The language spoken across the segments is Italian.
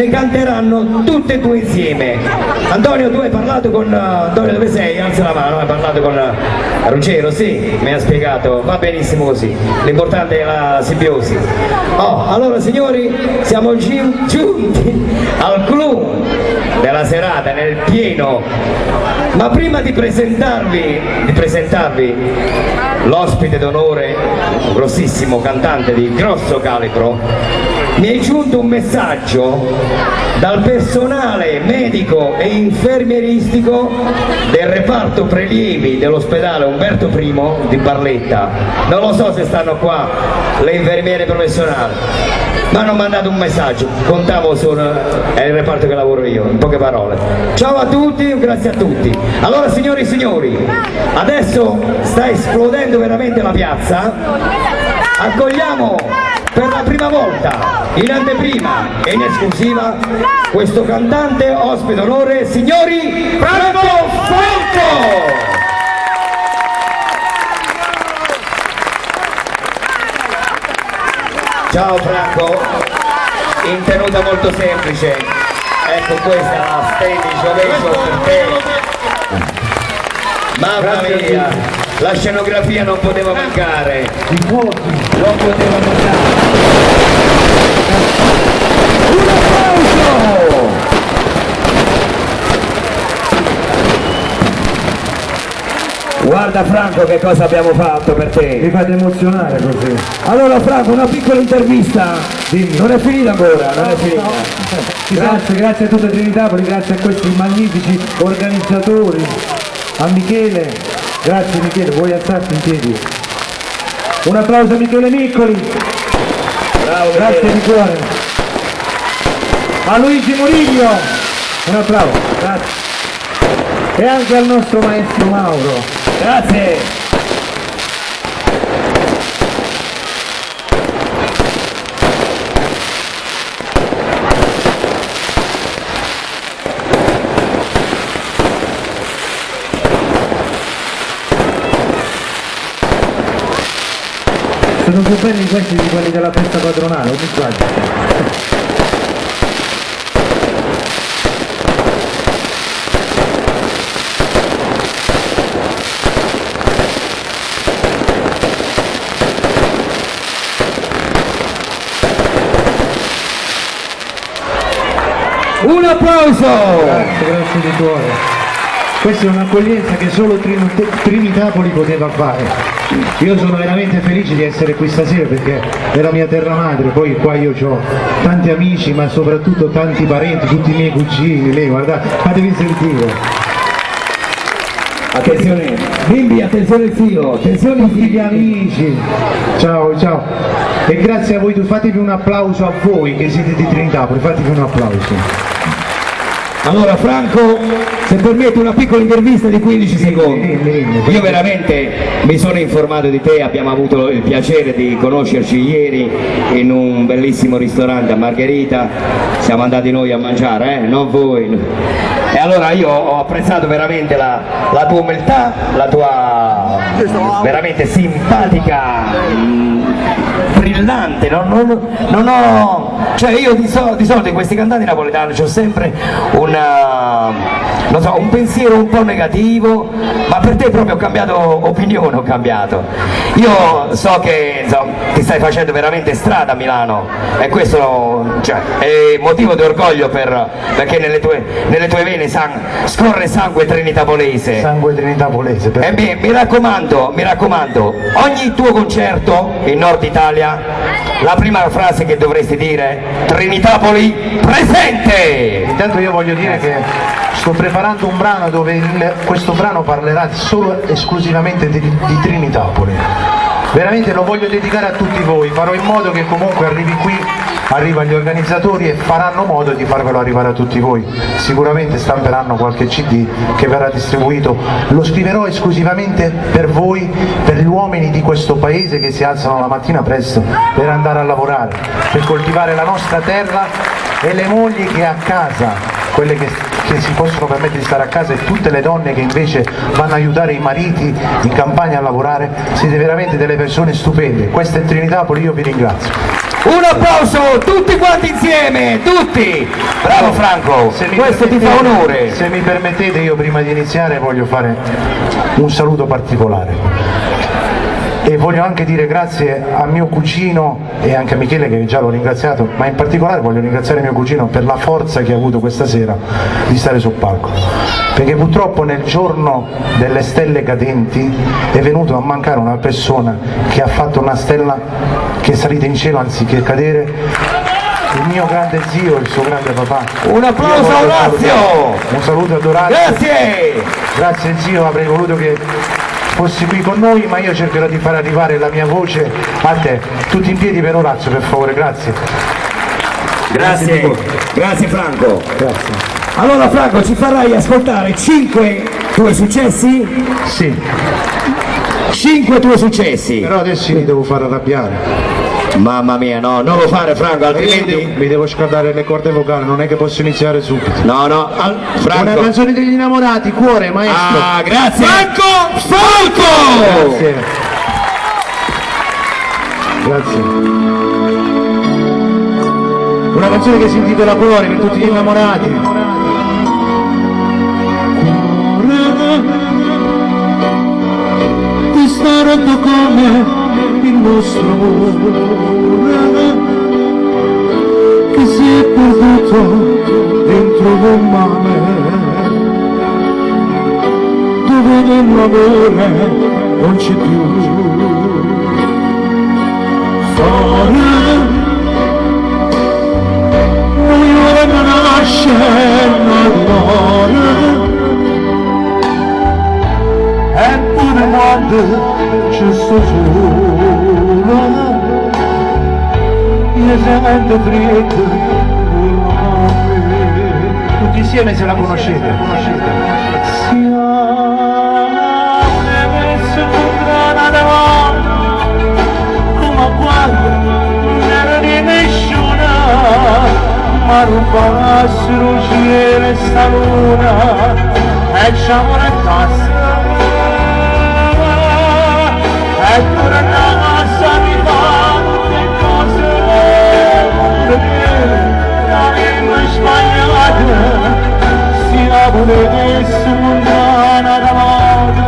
ne canteranno tutte e due insieme. Antonio, tu hai parlato con Antonio, dove sei? Alza la mano. Hai parlato con Ruggero? Sì, mi ha spiegato, va benissimo così, l'importante è la simbiosi. Allora signori, siamo giunti al clou della serata, nel pieno, ma prima di presentarvi l'ospite d'onore, un grossissimo cantante di grosso calibro, mi è giunto un messaggio dal personale medico e infermieristico del reparto prelievi dell'ospedale Umberto I di Barletta. Non lo so se stanno qua le infermiere professionali, ma hanno mandato un messaggio, contavo è il reparto che lavoro io, in poche parole. Ciao a tutti, grazie a tutti. Allora signori e signori, adesso sta esplodendo veramente la piazza, accogliamo per la prima volta, in anteprima e in esclusiva, questo cantante ospite d'onore, signori, Franco Franco! Ciao Franco, in tenuta molto semplice, ecco questa è la standing ovation per te. Mamma mia, la scenografia non poteva mancare, non poteva mancare. Un applauso! Guarda Franco che cosa abbiamo fatto per te. Mi fate emozionare così. Allora Franco, una piccola intervista. Dimmi. Non è finita ancora, non è finita. Grazie a tutta Trinitapoli, grazie a questi magnifici organizzatori, a Michele, grazie Michele, vuoi alzarti in piedi? Un applauso a Michele Miccoli. Bravo, grazie di cuore. A Luigi Muriglio, un applauso, grazie. E anche al nostro maestro Mauro. Grazie! Sono più belli questi di quelli della festa patronale, non mi sbaglio. Un applauso! Grazie di cuore. Questa è un'accoglienza che solo Trinitapoli poteva fare. Io sono veramente felice di essere qui stasera perché è la mia terra madre, poi qua io ho tanti amici ma soprattutto tanti parenti, tutti i miei cugini, lei guardate, fatevi sentire. Attenzione, bimbi, attenzione il filo, attenzione Tutti gli amici, ciao ciao, e grazie a voi, fatevi un applauso a voi che siete di Trinitapoli, fatevi un applauso. Allora Franco, se permette una piccola intervista di 15 secondi. Io veramente mi sono informato di te, abbiamo avuto il piacere di conoscerci ieri in un bellissimo ristorante a Margherita, siamo andati noi a mangiare, non voi. E allora io ho apprezzato veramente la tua umiltà, la tua veramente simpatica, brillante, non ho, cioè io di solito in questi cantanti napoletani c'ho sempre un pensiero un po' negativo, ma per te proprio ho cambiato opinione, io so che insomma, ti stai facendo veramente strada a Milano e questo è motivo di orgoglio perché nelle tue vene scorre sangue trinitapolese. Sangue trinitapolese. E mi raccomando, ogni tuo concerto in Nord Italia, la prima frase che dovresti dire: Trinitapoli presente! Intanto io voglio dire che sto preparando un brano dove questo brano parlerà solo esclusivamente di Trinitapoli. Veramente lo voglio dedicare a tutti voi, farò in modo che comunque arriva agli organizzatori e faranno modo di farvelo arrivare a tutti voi. Sicuramente stamperanno qualche CD che verrà distribuito, lo scriverò esclusivamente per voi, per gli uomini di questo paese che si alzano la mattina presto per andare a lavorare, per coltivare la nostra terra, e le mogli che a casa, quelle che si possono permettere di stare a casa, e tutte le donne che invece vanno a aiutare i mariti in campagna a lavorare. Siete veramente delle persone stupende. Questa è Trinitapoli, io vi ringrazio. Un applauso tutti quanti insieme, tutti! Bravo Franco, questo ti fa onore. Se mi permettete, io prima di iniziare voglio fare un saluto particolare. E voglio anche dire grazie a mio cugino e anche a Michele, che già l'ho ringraziato, ma in particolare voglio ringraziare mio cugino per la forza che ha avuto questa sera di stare sul palco, perché purtroppo nel giorno delle stelle cadenti è venuto a mancare una persona che ha fatto una stella che è salita in cielo anziché cadere, il mio grande zio, il suo grande papà. Un applauso a Orazio! Un saluto ad Orazio. Grazie! Grazie zio, avrei voluto che fossi qui con noi, ma io cercherò di far arrivare la mia voce a te. Tutti in piedi per Orazio, per favore, grazie. Grazie Franco. Grazie. Allora Franco, ci farai ascoltare 5 tuoi successi? Sì, 5 tuoi successi. però adesso mi devo far arrabbiare. Mamma mia, no, non lo fare Franco, altrimenti... Mi devo scaldare le corde vocali, non è che posso iniziare subito. No, Franco... Una canzone degli innamorati, cuore, maestro. Ah, grazie! Franco! Grazie. Grazie. Una canzone che si intitola Cuore per tutti gli innamorati. Ti sta rotto come il nostro amore che si è perduto dentro un mare dove nell'amore non c'è più fare. Noi ora non nasce nell'amore eppure quando ci sto solo io sento freddo. Tutti insieme se la conoscete. Siamo messi un grana davanti come quando non era di nessuna, ma rubassero cielo e sta luna e ci amore in tassa. Ecco la casa mi fa tutte cose l'avevo sbagliata, siamo nessuno nada moda,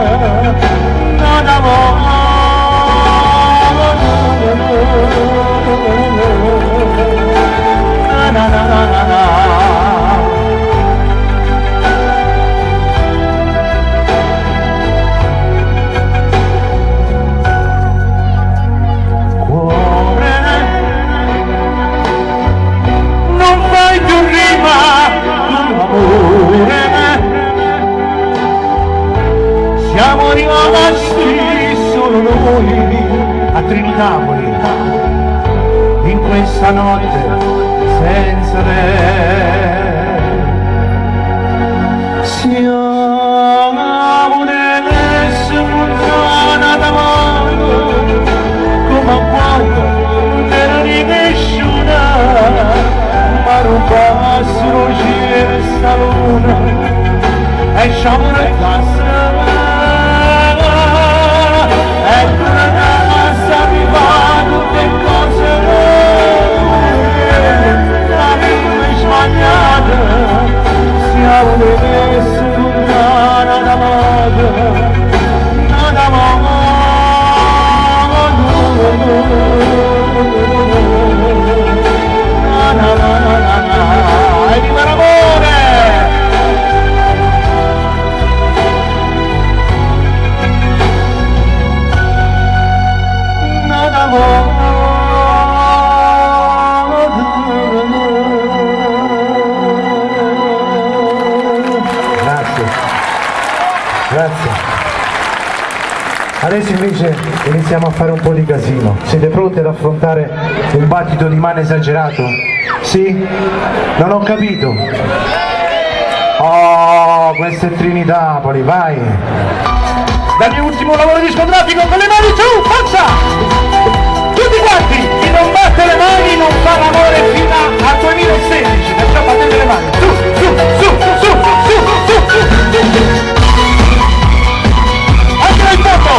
nada moda. Na na na na na. Siamo rimasti solo noi a Trinitapoli in questa notte senza re. Siamo nelle lontana d'amore come quando non di nessuna, ma rubassero cielo e sta luna e siamo in casa. Ecco la casa mi va tutte cose l'avevo sbagliata, siamo messi lontana da moda, nada moda. Na na na na na, e viva l'amore! Grazie, grazie. Adesso invece iniziamo a fare un po' di casino. Siete pronti ad affrontare un battito di mano esagerato? Sì? Non ho capito. Oh, questo è Trinitapoli, vai! Dal mio ultimo lavoro discografico con le mani su, forza! Tutti quanti, chi non batte le mani non fa l'amore fino al 2016, perciò battete le mani, su, su, su, su, su, su, su. Anche nel fondo!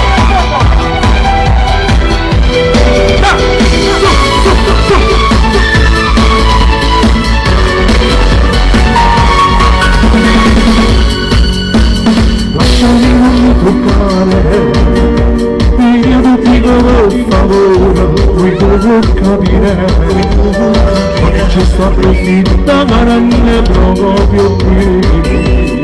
Da, su, su, su, su. può capire perché ci sta profitta ma non ne proprio più